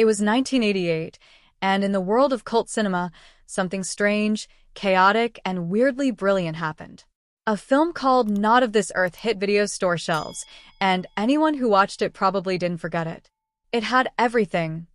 It was 1988, and in the world of cult cinema, something strange, chaotic, and weirdly brilliant happened. A film called Not of This Earth hit video store shelves, and anyone who watched it probably didn't forget it. It had everything: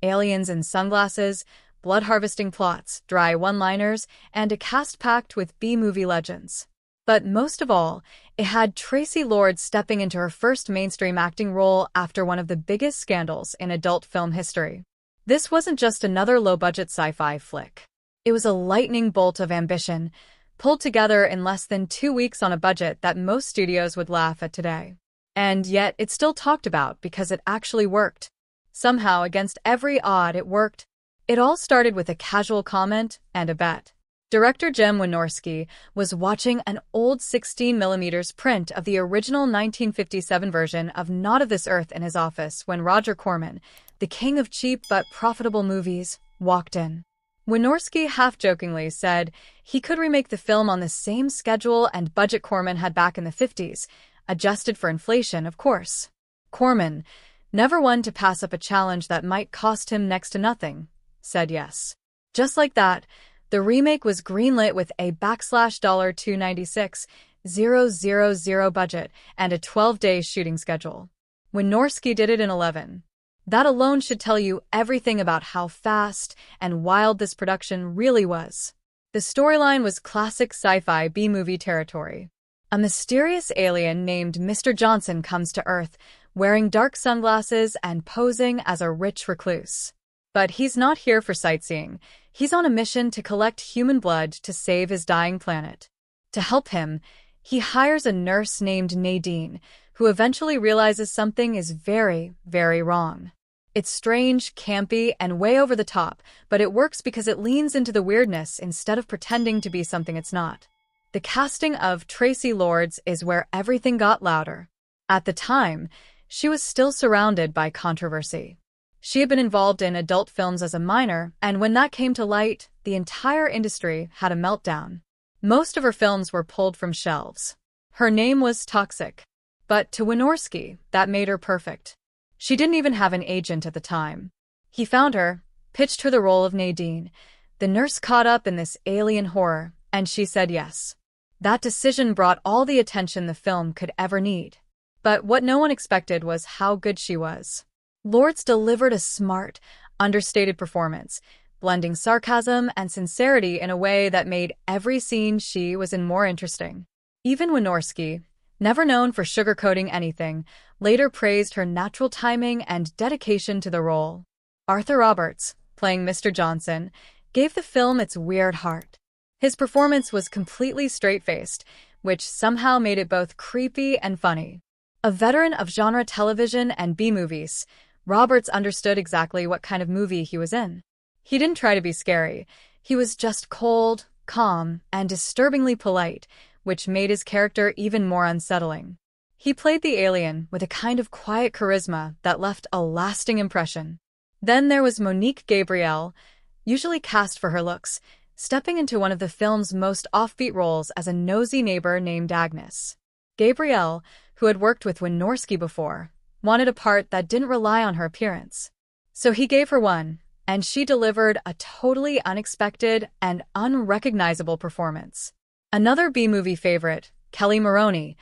aliens in sunglasses, blood-harvesting plots, dry one-liners, and a cast packed with B-movie legends. But most of all, it had Traci Lords stepping into her first mainstream acting role after one of the biggest scandals in adult film history. This wasn't just another low-budget sci-fi flick. It was a lightning bolt of ambition, pulled together in less than 2 weeks on a budget that most studios would laugh at today. And yet, it's still talked about because it actually worked. Somehow, against every odd, it worked. It all started with a casual comment and a bet. Director Jim Wynorski was watching an old 16mm print of the original 1957 version of Not of This Earth in his office when Roger Corman, the king of cheap but profitable movies, walked in. Wynorski half-jokingly said he could remake the film on the same schedule and budget Corman had back in the 50s, adjusted for inflation, of course. Corman, never one to pass up a challenge that might cost him next to nothing, said yes. Just like that, the remake was greenlit with a $296,000 budget and a 12-day shooting schedule. Wynorski did it in 11. That alone should tell you everything about how fast and wild this production really was. The storyline was classic sci-fi B-movie territory. A mysterious alien named Mr. Johnson comes to Earth, wearing dark sunglasses and posing as a rich recluse. But he's not here for sightseeing. He's on a mission to collect human blood to save his dying planet. To help him, he hires a nurse named Nadine, who eventually realizes something is very, very wrong. It's strange, campy, and way over the top, but it works because it leans into the weirdness instead of pretending to be something it's not. The casting of Traci Lords is where everything got louder. At the time, she was still surrounded by controversy. She had been involved in adult films as a minor, and when that came to light, the entire industry had a meltdown. Most of her films were pulled from shelves. Her name was toxic. But to Wynorski, that made her perfect. She didn't even have an agent at the time. He found her, pitched her the role of Nadine. The nurse caught up in this alien horror, and she said yes. That decision brought all the attention the film could ever need. But what no one expected was how good she was. Lords delivered a smart, understated performance, blending sarcasm and sincerity in a way that made every scene she was in more interesting. Even Wynorski, never known for sugarcoating anything, later praised her natural timing and dedication to the role. Arthur Roberts, playing Mr. Johnson, gave the film its weird heart. His performance was completely straight-faced, which somehow made it both creepy and funny. A veteran of genre television and B-movies, Roberts understood exactly what kind of movie he was in. He didn't try to be scary. He was just cold, calm, and disturbingly polite, which made his character even more unsettling. He played the alien with a kind of quiet charisma that left a lasting impression. Then there was Monique Gabrielle, usually cast for her looks, stepping into one of the film's most offbeat roles as a nosy neighbor named Agnes. Gabrielle, who had worked with Wynorski before, wanted a part that didn't rely on her appearance. So he gave her one, and she delivered a totally unexpected and unrecognizable performance. Another B-movie favorite, Kelly Maroney,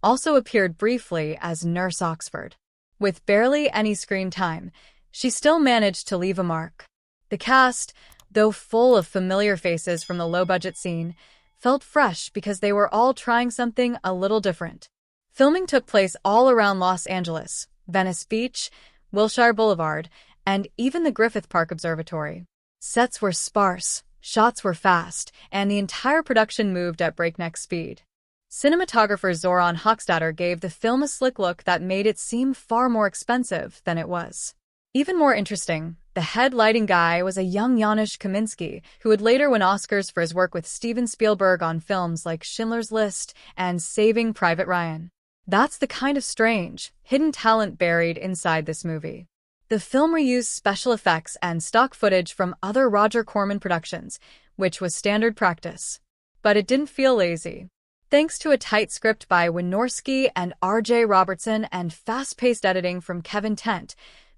also appeared briefly as Nurse Oxford. With barely any screen time, she still managed to leave a mark. The cast, though full of familiar faces from the low-budget scene, felt fresh because they were all trying something a little different. Filming took place all around Los Angeles, Venice Beach, Wilshire Boulevard, and even the Griffith Park Observatory. Sets were sparse, shots were fast, and the entire production moved at breakneck speed. Cinematographer Zoran Hochstadter gave the film a slick look that made it seem far more expensive than it was. Even more interesting, the head lighting guy was a young Janusz Kaminski, who would later win Oscars for his work with Steven Spielberg on films like Schindler's List and Saving Private Ryan. That's the kind of strange, hidden talent buried inside this movie. The film reused special effects and stock footage from other Roger Corman productions, which was standard practice. But it didn't feel lazy. Thanks to a tight script by Wynorski and R.J. Robertson and fast-paced editing from Kevin Tent,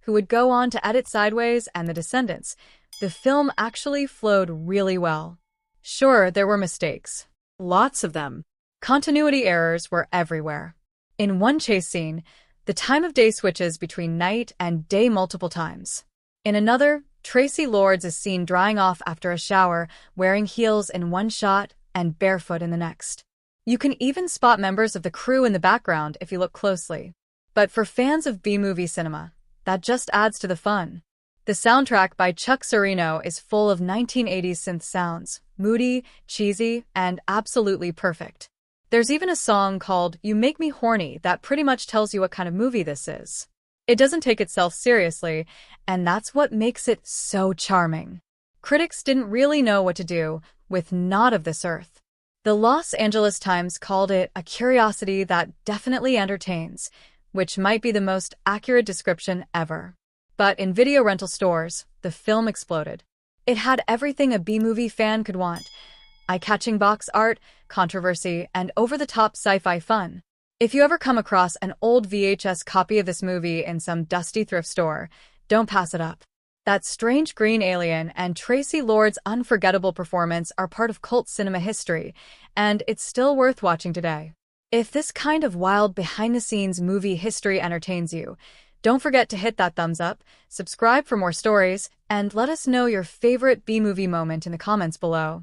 who would go on to edit Sideways and The Descendants, the film actually flowed really well. Sure, there were mistakes. Lots of them. Continuity errors were everywhere. In one chase scene, the time of day switches between night and day multiple times. In another, Traci Lords is seen drying off after a shower, wearing heels in one shot and barefoot in the next. You can even spot members of the crew in the background if you look closely. But for fans of B-movie cinema, that just adds to the fun. The soundtrack by Chuck Serino is full of 1980s synth sounds, moody, cheesy, and absolutely perfect. There's even a song called You Make Me Horny that pretty much tells you what kind of movie this is. It doesn't take itself seriously, and that's what makes it so charming. Critics didn't really know what to do with Not of This Earth. The Los Angeles Times called it a curiosity that definitely entertains, which might be the most accurate description ever. But in video rental stores, the film exploded. It had everything a B-movie fan could want: eye-catching box art, controversy, and over-the-top sci-fi fun. If you ever come across an old VHS copy of this movie in some dusty thrift store, don't pass it up. That strange green alien and Traci Lords' unforgettable performance are part of cult cinema history, and it's still worth watching today. If this kind of wild behind-the-scenes movie history entertains you, don't forget to hit that thumbs up, subscribe for more stories, and let us know your favorite B-movie moment in the comments below.